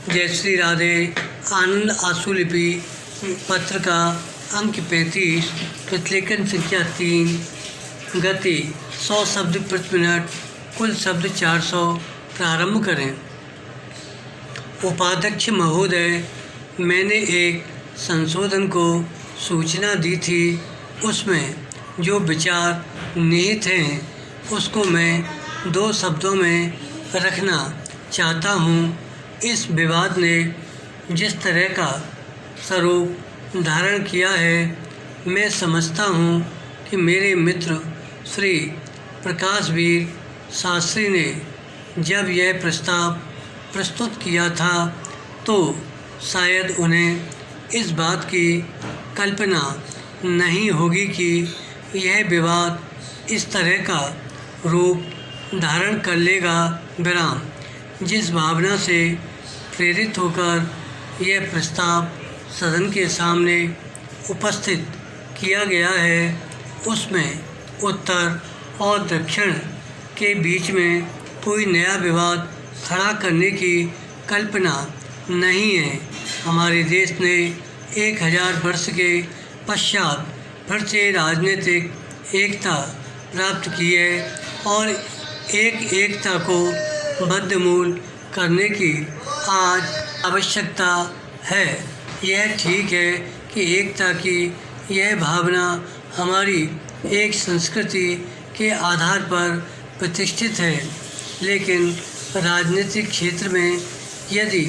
जय श्री राधे। आनंद आशुलिपि पत्र का अंक 35, प्रतिलेखन संख्या 3, गति 100 शब्द प्रति मिनट, कुल शब्द 400। प्रारंभ करें। उपाध्यक्ष महोदय, मैंने एक संशोधन को सूचना दी थी। उसमें जो विचार निहित हैं उसको मैं 2 शब्दों में रखना चाहता हूँ। इस विवाद ने जिस तरह का स्वरूप धारण किया है, मैं समझता हूँ कि मेरे मित्र श्री प्रकाशवीर शास्त्री ने जब यह प्रस्ताव प्रस्तुत किया था तो शायद उन्हें इस बात की कल्पना नहीं होगी कि यह विवाद इस तरह का रूप धारण कर लेगा। विराम। जिस भावना से प्रेरित होकर यह प्रस्ताव सदन के सामने उपस्थित किया गया है, उसमें उत्तर और दक्षिण के बीच में कोई नया विवाद खड़ा करने की कल्पना नहीं है। हमारे देश ने 1000 वर्ष के पश्चात फिर से राजनीतिक एकता प्राप्त की है और एकता को बद्धमूल करने की आज आवश्यकता है। यह ठीक है कि एकता की यह भावना हमारी एक संस्कृति के आधार पर प्रतिष्ठित है, लेकिन राजनीतिक क्षेत्र में यदि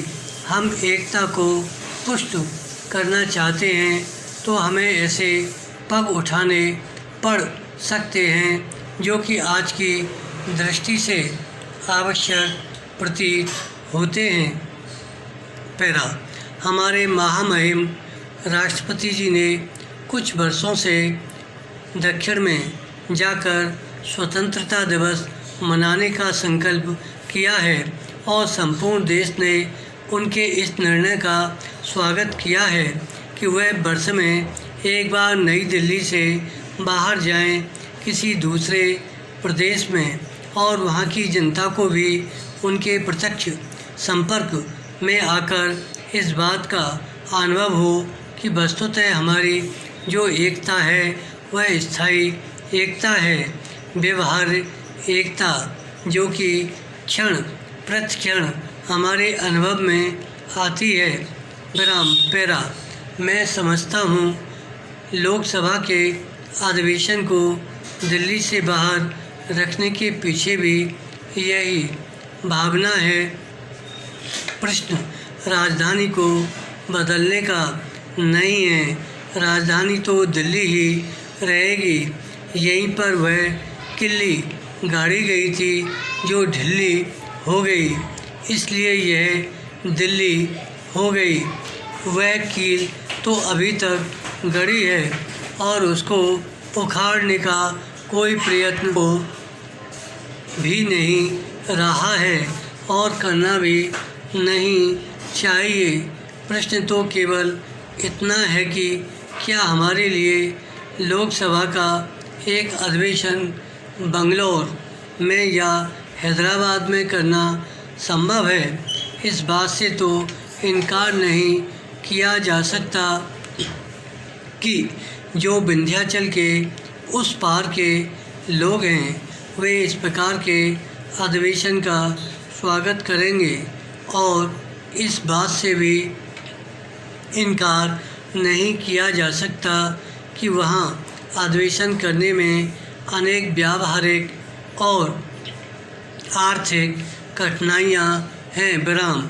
हम एकता को पुष्ट करना चाहते हैं तो हमें ऐसे पग उठाने पड़ सकते हैं जो कि आज की दृष्टि से आवश्यक प्रतीत होते हैं। पैरा। हमारे महामहिम राष्ट्रपति जी ने कुछ वर्षों से दक्षिण में जाकर स्वतंत्रता दिवस मनाने का संकल्प किया है और संपूर्ण देश ने उनके इस निर्णय का स्वागत किया है कि वह वर्ष में एक बार नई दिल्ली से बाहर जाएं, किसी दूसरे प्रदेश में, और वहाँ की जनता को भी उनके प्रत्यक्ष संपर्क में आकर इस बात का अनुभव हो कि वस्तुतः हमारी जो एकता है वह स्थायी एकता है, व्यवहार्य एकता, जो कि क्षण प्रतिक्षण हमारे अनुभव में आती है। विराम। पैरा। मैं समझता हूँ लोकसभा के अधिवेशन को दिल्ली से बाहर रखने के पीछे भी यही भावना है। प्रश्न राजधानी को बदलने का नहीं है। राजधानी तो दिल्ली ही रहेगी। यहीं पर वह किल्ली गाड़ी गई थी जो ढिल्ली हो गई, इसलिए यह दिल्ली हो गई। वह कील तो अभी तक गड़ी है और उसको उखाड़ने का कोई प्रयत्न हो भी नहीं रहा है और करना भी नहीं चाहिए। प्रश्न तो केवल इतना है कि क्या हमारे लिए लोकसभा का एक अधिवेशन बंगलौर में या हैदराबाद में करना संभव है। इस बात से तो इनकार नहीं किया जा सकता कि जो विंध्याचल के उस पार के लोग हैं वे इस प्रकार के अधिवेशन का स्वागत करेंगे, और इस बात से भी इनकार नहीं किया जा सकता कि वहाँ अधिवेशन करने में अनेक व्यावहारिक और आर्थिक कठिनाइयाँ हैं। विराम।